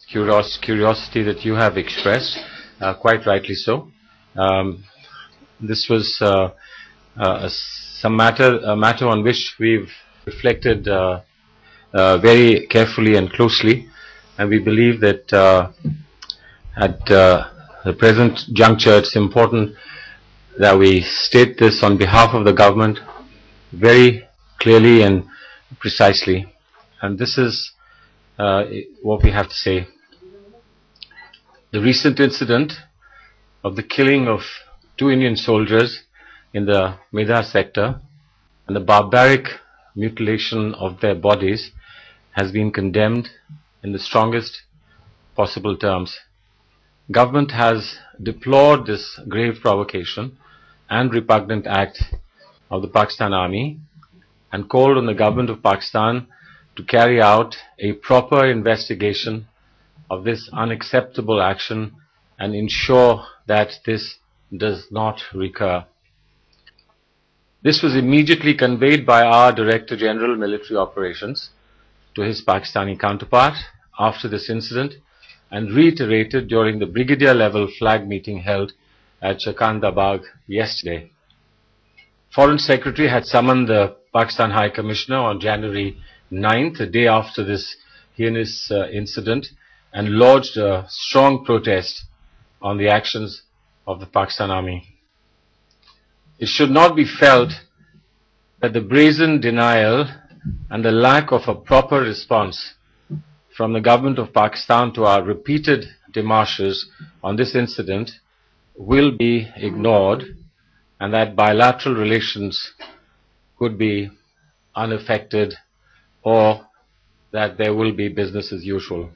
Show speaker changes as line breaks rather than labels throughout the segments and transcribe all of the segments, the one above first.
curiosity that you have expressed, quite rightly so. This was a matter on which we've reflected very carefully and closely, and we believe that at the present juncture it's important that we state this on behalf of the government very clearly and precisely. And this is what we have to say. The recent incident of the killing of 2 Indian soldiers in the Medha sector and the barbaric mutilation of their bodies has been condemned in the strongest possible terms. Government has deplored this grave provocation and repugnant act of the Pakistan Army and called on the government of Pakistan to carry out a proper investigation of this unacceptable action and ensure that this does not recur. This was immediately conveyed by our Director General Military Operations to his Pakistani counterpart after this incident and reiterated during the brigadier level flag meeting held at Chakandabagh yesterday. Foreign Secretary had summoned the Pakistan High Commissioner on January 9th, the day after this heinous incident, and lodged a strong protest on the actions of the Pakistan Army. It should not be felt that the brazen denial and the lack of a proper response from the government of Pakistan to our repeated démarches on this incident will be ignored and that bilateral relations could be unaffected or that there will be business as usual.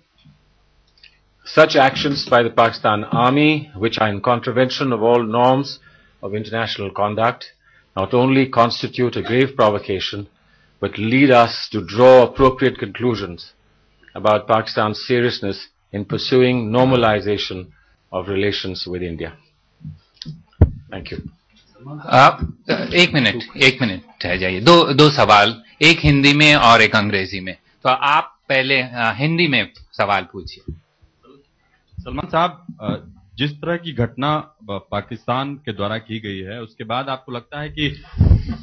Such actions by the Pakistan Army, which are in contravention of all norms of international conduct, not only constitute a grave provocation, but lead us to draw appropriate conclusions about Pakistan's seriousness in pursuing normalization of relations with India. Thank you.
एक minute ठहर जाइए. दो सवाल, एक हिंदी में और एक अंग्रेजी में. तो आप पहले हिंदी में सवाल पूछिए.
सलमान साहब, जिस तरह की घटना पाकिस्तान के द्वारा की गई है, उसके बाद आपको लगता है कि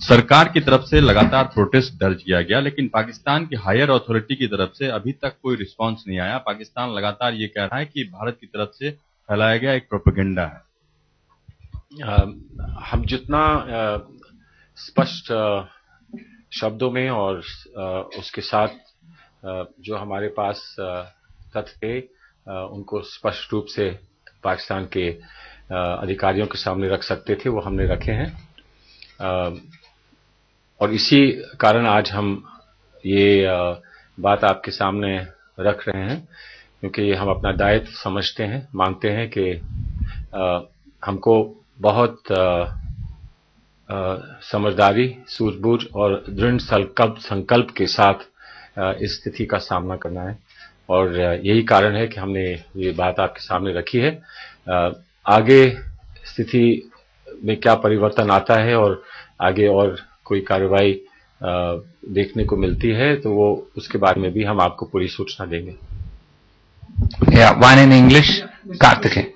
सरकार की तरफ से लगातार प्रोटेस्ट दर्ज किया गया, लेकिन पाकिस्तान की हायर अथॉरिटी की तरफ से अभी तक कोई रिस्पांस नहीं आया. पाकिस्तान लगातार ये कह रहा है कि भारत की तरफ से फैलाया गया एक प्रोपेगेंडा है.
हम जितना स्पष्ट शब्दों में और उसके साथ जो हमारे पास तथ्य थे उनको स्पष्ट रूप से पाकिस्तान के अधिकारियों के सामने रख सकते थे, वो हमने रखे हैं. और इसी कारण आज हम ये बात आपके सामने रख रहे हैं, क्योंकि हम अपना दायित्व समझते हैं, मानते हैं कि हमको बहुत समझदारी, सूझबूझ और दृढ़ संकल्प के साथ इस स्थिति का सामना करना है. और यही कारण है कि हमने ये बात आपके सामने रखी है. आगे स्थिति में क्या परिवर्तन आता है और आगे और कोई कार्रवाई देखने को मिलती है तो वो उसके बारे में भी हम आपको पूरी सूचना देंगे.
One in English, Karthik.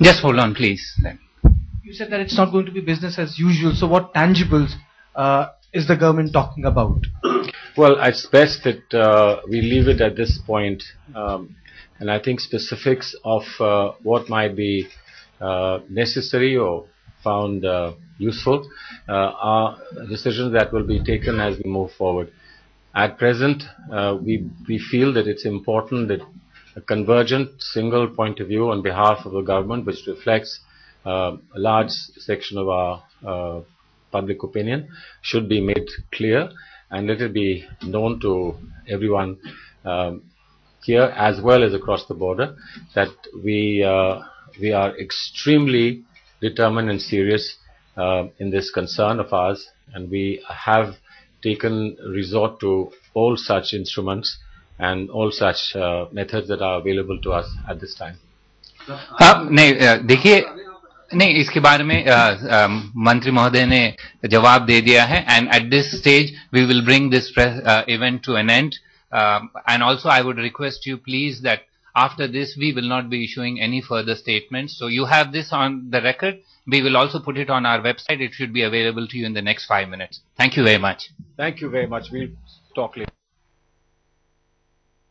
Just hold on, please.
You said that it's not going to be business as usual. So what tangibles is the government talking about?
Well, it's best that we leave it at this point, and I think specifics of what might be necessary or found useful are decisions that will be taken as we move forward. At present, we feel that it's important that a convergent single point of view on behalf of the government, which reflects a large section of our public opinion, should be made clear and let it be known to everyone here as well as across the border that we are extremely determined and serious in this concern of ours, and we have taken resort to all such instruments and all such methods that are available to us at this time.
नहीं देखिए, नहीं इसके बारे में मंत्री महोदय ने जवाब दे दिया है. And at this stage we will bring this event to an end. And also I would request you please that after this we will not be issuing any further statements. So you have this on the record. We will also put it on our website. It should be available to you in the next 5 minutes. Thank you very much.
Thank you very much. We'll talk later.